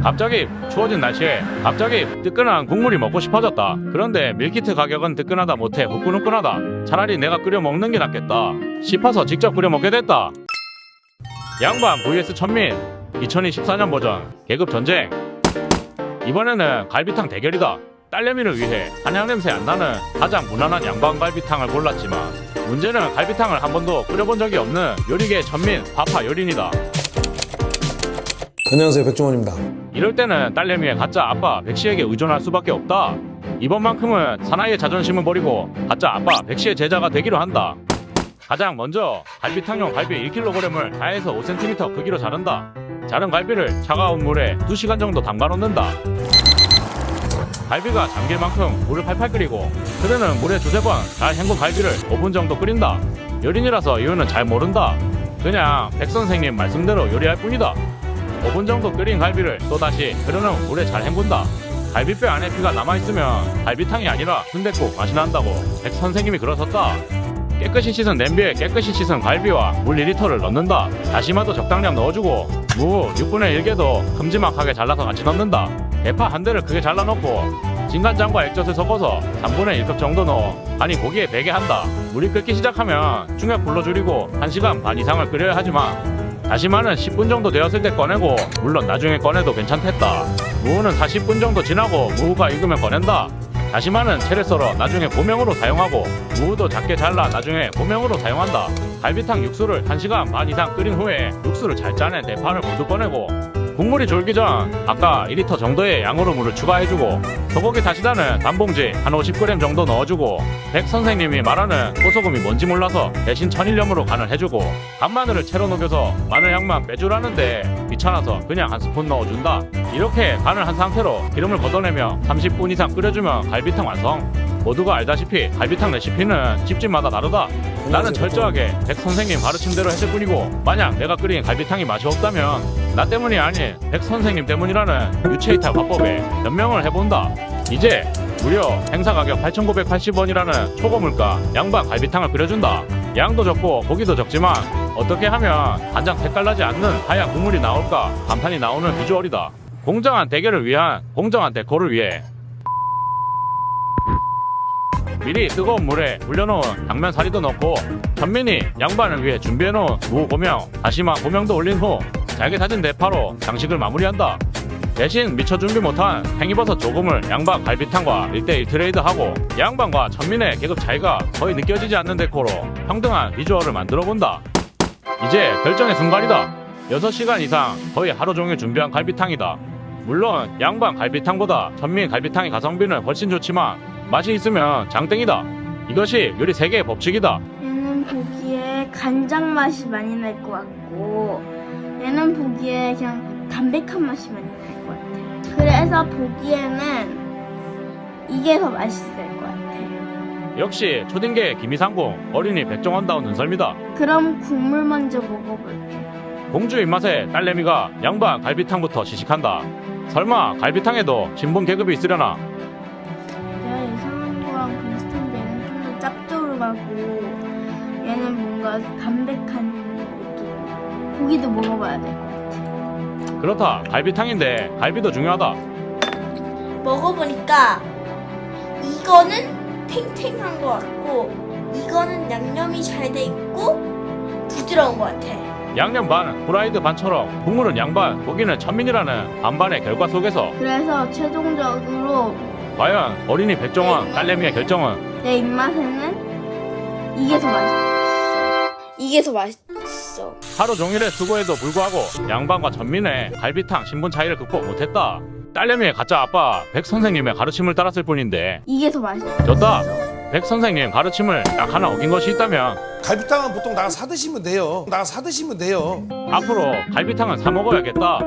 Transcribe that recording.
갑자기 추워진 날씨에 갑자기 뜨끈한 국물이 먹고 싶어졌다. 그런데 밀키트 가격은 뜨끈하다 못해 후끈후끈하다. 차라리 내가 끓여 먹는 게 낫겠다 싶어서 직접 끓여 먹게 됐다. 양반 vs 천민 2024년 버전 계급 전쟁. 이번에는 갈비탕 대결이다. 딸내미를 위해 한약 냄새 안 나는 가장 무난한 양반 갈비탕을 골랐지만 문제는 갈비탕을 한 번도 끓여본 적이 없는 요리계 천민 파파 요린이다. 안녕하세요, 백종원입니다. 이럴 때는 딸내미의 가짜 아빠 백씨에게 의존할 수밖에 없다. 이번만큼은 사나이의 자존심을 버리고 가짜 아빠 백씨의 제자가 되기로 한다. 가장 먼저 갈비탕용 갈비 1kg을 다해서 5cm 크기로 자른다. 자른 갈비를 차가운 물에 2시간 정도 담가 놓는다. 갈비가 잠길 만큼 물을 팔팔 끓이고 그대는 물에 두세 번 잘 헹군 갈비를 5분 정도 끓인다. 요린이라서 이유는 잘 모른다. 그냥 백선생님 말씀대로 요리할 뿐이다. 5분 정도 끓인 갈비를 또다시 흐르는 물에 잘 헹군다. 갈비뼈 안에 피가 남아있으면 갈비탕이 아니라 순댓국 맛이 난다고 백선생님이 그러셨다. 깨끗이 씻은 냄비에 깨끗이 씻은 갈비와 물 2리터를 넣는다. 다시마도 적당량 넣어주고 무 6분의 1개도 큼지막하게 잘라서 같이 넣는다. 대파 한 대를 크게 잘라놓고 진간장과 액젓을 섞어서 3분의 1컵 정도 넣어 간이 고기에 배게 한다. 물이 끓기 시작하면 중약불로 줄이고 1시간 반 이상을 끓여야 하지만 다시마는 10분 정도 되었을 때 꺼내고 물론 나중에 꺼내도 괜찮댔다. 무는 40분 정도 지나고 무가 익으면 꺼낸다. 다시마는 채를 썰어 나중에 고명으로 사용하고 무도 작게 잘라 나중에 고명으로 사용한다. 갈비탕 육수를 1시간 반 이상 끓인 후에 육수를 잘 짜낸 대파를 모두 꺼내고 국물이 졸기 전 아까 2리터 정도의 양으로 물을 추가해주고 소고기 다시다는 단봉지 한 50g 정도 넣어주고 백 선생님이 말하는 소소금이 뭔지 몰라서 대신 천일염으로 간을 해주고 간마늘을 채로 녹여서 마늘 향만 빼주라는데 귀찮아서 그냥 한 스푼 넣어준다. 이렇게 간을 한 상태로 기름을 걷어내며 30분 이상 끓여주면 갈비탕 완성. 모두가 알다시피 갈비탕 레시피는 집집마다 다르다. 나는 철저하게 백 선생님 가르침대로 했을 뿐이고 만약 내가 끓인 갈비탕이 맛이 없다면 나 때문이 아닌 백 선생님 때문이라는 유체이탈 화법에 변명을 해본다. 이제 무려 행사 가격 8,980원이라는 초고물가 양반 갈비탕을 끓여준다. 양도 적고 고기도 적지만 어떻게 하면 간장 색깔 나지 않는 하얀 국물이 나올까 감탄이 나오는 비주얼이다. 공정한 대결을 위한 공정한 데코를 위해 미리 뜨거운 물에 불려놓은 당면 사리도 넣고 천민이 양반을 위해 준비해놓은 무 고명, 다시마 고명도 올린 후 잘게 다진 대파로 장식을 마무리한다. 대신 미처 준비 못한 팽이버섯 조금을 양반 갈비탕과 1대1 트레이드하고 양반과 천민의 계급 차이가 거의 느껴지지 않는 데코로 평등한 비주얼을 만들어본다. 이제 결정의 순간이다. 6시간 이상 거의 하루 종일 준비한 갈비탕이다. 물론 양반 갈비탕보다 천민 갈비탕의 가성비는 훨씬 좋지만 맛이 있으면 장땡이다. 이것이 요리 세계의 법칙이다. 얘는 보기에 간장 맛이 많이 날 것 같고 얘는 보기에 그냥 담백한 맛이 많이 날 것 같아. 그래서 보기에는 이게 더 맛있을 것 같아. 역시 초딩계 김이상궁 어린이 백종원다운 눈썰미다. 그럼 국물 먼저 먹어볼게. 공주 입맛에 딸내미가 양반 갈비탕부터 시식한다. 설마 갈비탕에도 신분 계급이 있으려나? 내가 예상한 거랑 비슷한데 얘는 좀 더 짭조름하고 얘는 뭔가 담백한 느낌. 고기도 먹어봐야 될 것 같아. 그렇다. 갈비탕인데 갈비도 중요하다. 먹어보니까 이거는 탱탱한 것 같고 이거는 양념이 잘 돼 있고 부드러운 것 같아. 양념 반, 후라이드 반처럼 국물은 양반, 고기는 천민이라는 반반의 결과 속에서 그래서 최종적으로 과연 어린이 백종원 딸내미의 결정은 내 입맛에는 이게 더 맛있어. 이게 더 맛있어. 하루 종일의 수고에도 불구하고 양반과 천민의 갈비탕 신분 차이를 극복 못했다. 딸내미의 가짜 아빠 백 선생님의 가르침을 따랐을 뿐인데 이게 더 맛있어. 졌다. 백 선생님 가르침을 딱 하나 어긴 것이 있다면 갈비탕은 보통 나가 사 드시면 돼요. 앞으로 갈비탕은 사 먹어야겠다.